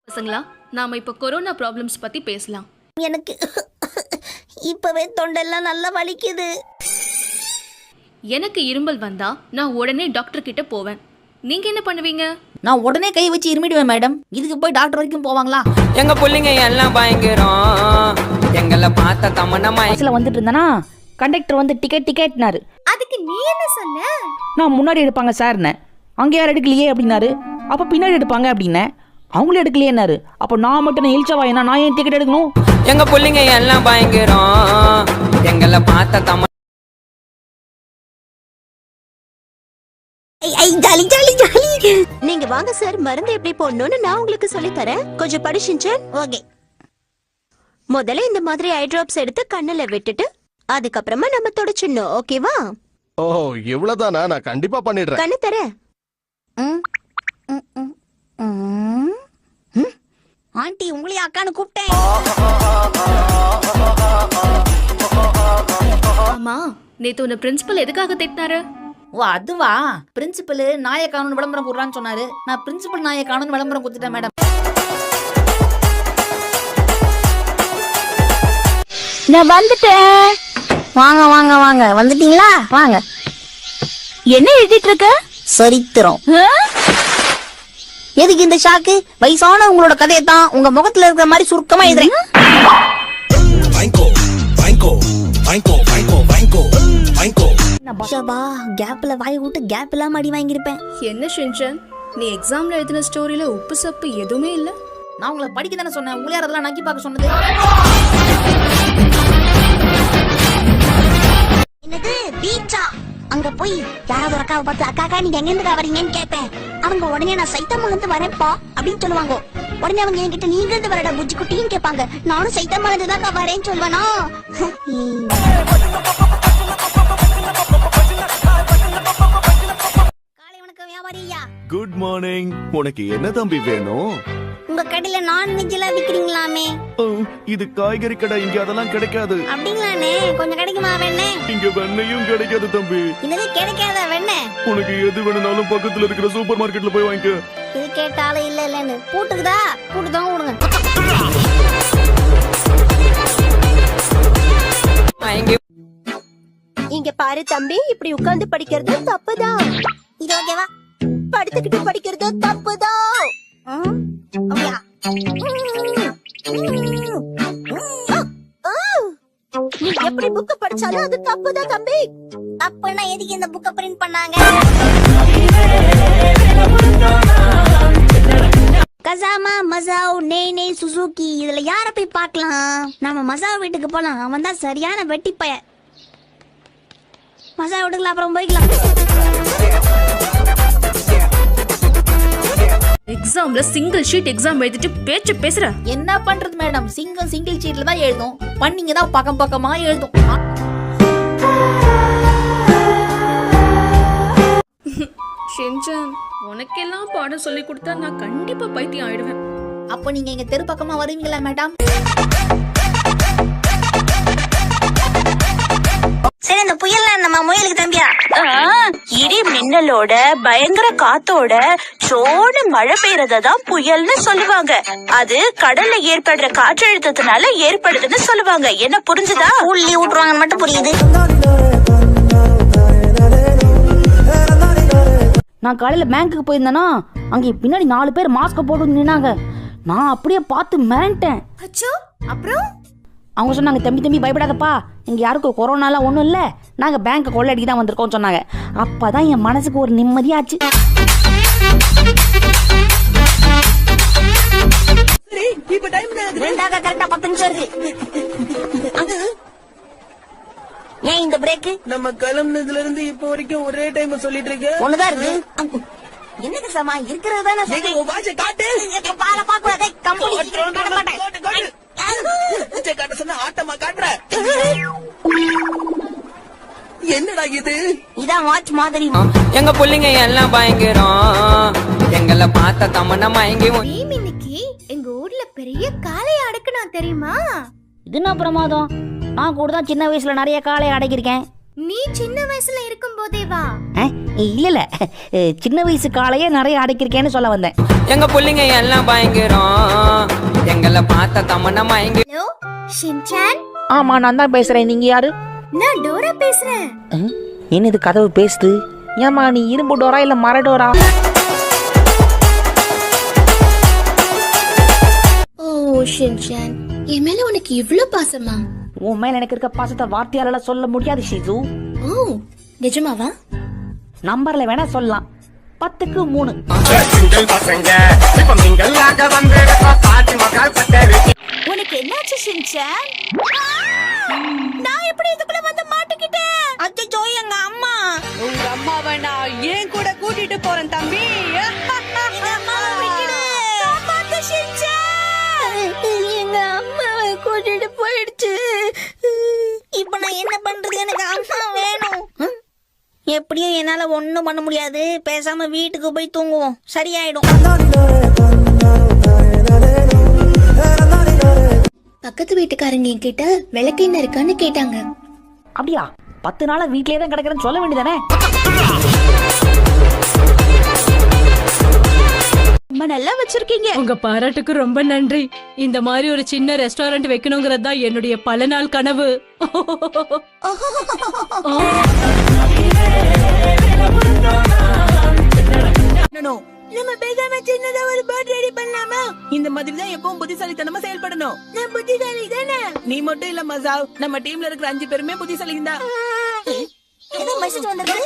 பசங்களா, நாம இப்ப கொரோனா ப்ராப்ளம்ஸ் பத்தி பேசலாம். எனக்கு இப்பவே தொண்டெல்லாம் நல்லா வலிக்குது. எனக்கு இருமல் வந்தா நான் உடனே டாக்டர் கிட்ட போவேன். நீங்க என்ன பண்ணுவீங்க? நான் உடனே கை வச்சு இருமிடுவேன் மேடம். இதுக்கு போய் டாக்டர் வரைக்கும் போவாங்களா? எங்க பிள்ளைங்க எல்லாம் பயங்கரம். எங்களை பார்த்த தமனமா பஸ்ல வந்துட்டு இருந்தனா கண்டக்டர் வந்து டிக்கெட்னாரு. அதுக்கு நீ என்ன சொன்ன? நான் முன்னாடி எடுப்பாங்க சார்னே. அங்கே யாரும் எடுக்கலையே அப்படின்னாரு. அப்ப பின்னாடி எடுப்பாங்க அப்படின்னேன். அவங்களும் எடுக்கலையேன்னாரு. அப்போ நான் மட்டும் இழிச்சவாயனா நான் ஏன் டிக்கெட் எடுக்கணும்? எங்க பிள்ளைங்க எல்லாம் பயங்கரம். எங்களை பார்த்த தம ஜாலி ஜாலி ஜாலி. நீங்க வாங்க சார், மருந்து எப்படி போடணும்னு நான் உங்களுக்கு சொல்லி தரேன். கொஞ்சம் படிச்சுங்க. ஓகே. முதல்ல இந்த மாதிரி ஐ டிராப்ஸ் எடுத்து கண்ணுல விட்டுட்டு அதுக்கப்புறமா நம்ம தொடச்சிடணும். ஓகேவா? ஓ, இவ்வளவுதானா? நான் கண்டிப்பா பண்ணிடுறேன். கண்ணு தர. ஆண்டி உங்களையும் அக்கான்னு கூப்பிட்டேன். ஆமா, நேத்து உன்னை பிரின்சிபல் எதுக்காக திட்டினாரு? ஓ அதுவா? பிரின்சிபல் நாயை காணும்னு விளம்பரம் கொடுறான்னு சொன்னாரு. நான் பிரின்சிபல் நாயை காணும்னு விளம்பரம் கொடுத்துட்டேன் மேடம். நான் வந்துட்டேன். வாங்க வாங்க வாங்க. வந்துட்டீங்களா? வாங்க. என்ன எழுதிட்டு இருக்க? சரித்திரம். எதுக்கு இந்த ஷாக்கு? வயசான உங்களோட கதையை தான் உங்க முகத்துல இருக்கிற மாதிரி சுருக்கமா எழுதுறேன். கேப்ல வாய் விட்டு கேப் இல்லாம அடி வாங்கியிருப்பேன். என்ன ஷின்சான், நீ எக்ஸாம்ல எழுதின ஸ்டோரியில உப்பு சப்பு எதுவுமே இல்ல? நான் உங்களை படிக்க தானே சொன்னேன். உங்களை யார் அதெல்லாம் நக்கி பார்க்க சொன்னது? என்னது பீச்சா? அங்க போய் யாராவது ஒரு அக்காவை பார்த்து அக்கா நீங்க எங்க இருந்து வரீங்கன்னு கேட்பேன். அவங்க உடனே நான் சைத்தம்ல இருந்து வரேன்ப்பா அப்படின்னு சொல்லுவாங்க. உடனே அவங்க என்கிட்ட நீங்க இருந்து வரடா புஜ்ஜி குட்டின்னு கேட்பாங்க. நானும் சைத்தம்ல இருந்து தான் வரேன்னு சொல்லுவேனா? காலை வணக்கம் வியாபாரியா. Good morning. உனக்கு என்ன தம்பி வேணும்? உங்க கடையில நான்வெஜ் எல்லாம் விக்கிறீங்களாமே? இது காய்கறி கடை, இங்க அதெல்லாம் கிடைக்காது. அப்படிங்களானே? கொஞ்சம் கிடைக்குமா வெண்ணே? இங்க வெண்ணையும் கிடைக்காது தம்பி. என்னது கிடைக்காத வெண்ணே? உனக்கு எது வேணும்னாலும் பக்கத்துல இருக்கிற சூப்பர் மார்க்கெட்ல போய் வாங்கிக்க. இது கேட்டாலும் இல்ல இல்லன்னு பூட்டுக்குதா? பூட்டுதான் விடுங்க. இங்க பாரு தம்பி, இப்படி உட்கார்ந்து படிக்கிறது தப்புதான். இது ஓகேவா? படுத்துக்கிட்டு படிக்கிறது தப்புதான். அப்படியா? நீ எப்படி புக் படிச்சாலும் அது தப்புதான் தம்பி. தப்புன்னா எதுக்கு இந்த புக்க பிரிண்ட் பண்ணாங்க? கசாமா மசாவ் நே சுசுகி, இதுல யார போய் பார்க்கலாம்? நாம மசாவ் வீட்டுக்கு போலாம். அவன் தான் சரியான வெட்டி பைய. மசாவ் வீட்டுக்குள்ள அப்புறம் போய்க்கலாம். எக்ஸாம்ல சிங்கிள் ஷீட் எக்ஸாம் எழுதிட்டு பேச்சு பேசுற. என்ன பண்றது மேடம்? சிங்கிள் ஷீட்ல தான் எழுதும். பண்ணிங்க தான் பக்கம் பக்கமா எழுதும். ஷின்சான், உனக்கெல்லாம் பாடம் சொல்லி கொடுத்தா நான் கண்டிப்பா பைத்தியம் ஆயிடுவேன். அப்போ நீங்க எங்க தெரு பக்கமா வருவீங்களா மேடம்? சரி, இந்த புயல்ல நம்ம முயலுக்கு தம்பியா? இடி மின்னலோட பயங்கர காத்தோட சோடு மழை பெய்யறதான் புயல்னு சொல்லுவாங்க. அது கடல்ல ஏற்படுற காற்றழுத்தத்தினால ஏற்படுதுன்னு சொல்லுவாங்க. என்ன புரிஞ்சுதா? உள்ளி விட்டுருவாங்கன்னு மட்டும் புரியுது. நான் காலையில பேங்க்குக்கு போயிருந்தேன்னா அங்கே பின்னாடி 4 பேர் மாஸ்க் போட்டு நின்னாங்க. நான் அப்படியே பார்த்து மிரண்டேன். அச்சோ, அப்புறம் அவங்க சொன்னாங்க, தம்பி பயப்படாதப்பா, இங்க யாருக்கும் கொரோனாலாம் ஒன்றும் இல்லை, நாங்க பேங்க் கொள்ளையடிக்க தான் வந்திருக்கோம் சொன்னாங்க. அப்பதான் என் மனசுக்கு ஒரு நிம்மதியாச்சு. கரெக்டா 10 நிமிஷம் இருக்கு. ஏன் இந்த பிரேக்? நம்ம கிளம்புனதுல இருந்து இப்ப வரைக்கும் ஒரே டைம் சொல்லிட்டு இருக்க. ஒண்ணுதான் இருக்கு. என்னங்க சாமா இருக்கிறது தானே சொல்றேன். உன் வாட்சை காட்டு. பால பாக்கூடாதே. கம்பெனி காட்ட சொன்ன ஆட்டமா காட்டுற. என்னடா இது? இதான் வாட்ச் மாதிரி. எங்க பிள்ளைங்க எல்லாம் பயங்கரம். எங்களை பார்த்த தமனமா எங்க இன்னைக்கு எங்க ஊர்ல பெரிய காளைய அடக்குனா தெரியுமா? இது என்ன பிரமாதம்? நான் கூட தான் சின்ன வயசுல நிறைய காளையை அடக்கியிருக்கேன். நீ சின்ன வயசுல இருக்கும் போதே வா? இல்ல சின்ன வயசு காளையே நிறைய அடக்கியிருக்கேன்னு சொல்ல வந்தேன். எங்க பிள்ளைங்க எல்லாம் பயங்கரம். எங்களை பார்த்த தமன்னா மயங்கி ஹலோ ஷின்சான், ஆமா நான் தான் பேசுறேன். நீங்க யாரு? நான் டோரா பேசுறேன். என்ன இது கதவு பேசுது? ஏமா நீ இரும்பு டோரா இல்ல மர டோரா? ஓ ஷின்சான், என் மேல உனக்கு இவ்ளோ பாசமா? உன் மேல எனக்கு இருக்க பாசத்தை வார்த்தையால சொல்ல முடியாது ஷிசு. ஓ நிஜமாவா? நம்பர்ல வேணா சொல்லலாம். 10க்கு 3. உனக்கு என்னாச்சு ஷின்சான்? நான் எப்படி இதுக்குள்ள வந்து மாட்டிக்கிட்டேன்? அச்சோ எங்க அம்மா. உங்க அம்மாவை நான் ஏன் கூட கூட்டிட்டு போறேன் தம்பி. எங்க அம்மாவை கூட்டிட்டு போயிடுச்சு. இப்ப நான் என்ன பண்றது? எனக்கு அம்மா வேணும். எப்படியும் என்னால ஒண்ணும் பண்ண முடியாது. பேசாம வீட்டுக்கு போய் தூங்குவோம், சரியாயிடும். பக்கத்து வீட்டுக்காரங்க என்கிட்ட விளக்கு என்ன இருக்கான்னு கேட்டாங்க. அப்படியா? 10 நாளா வீட்லயே தான் கிடக்குறேன்னு சொல்ல வேண்டியதானே? ரொம்ப நல்லா வச்சிருக்கீங்க. உங்க பாராட்டுக்கு ரொம்ப நன்றி. இந்த மாதிரி ஒரு சின்ன ரெஸ்டாரண்ட் வைக்கணுங்கிறது தான் என்னுடைய பல நாள் கனவு. நம்ம பேசாம சின்னதா ஒரு பர்த் ரெடி பண்ணலாமா? இந்த மாதிரி தான் எப்பவும் புத்திசாலித்தனமா செயல்படணும். நான் புத்திசாலி தானே? நீ மட்டும் இல்ல மசாவ், நம்ம டீம்ல இருக்கிற 5 பேருமே புத்திசாலிங்க தான். ஏதோ மெசேஜ் வந்திருக்கு.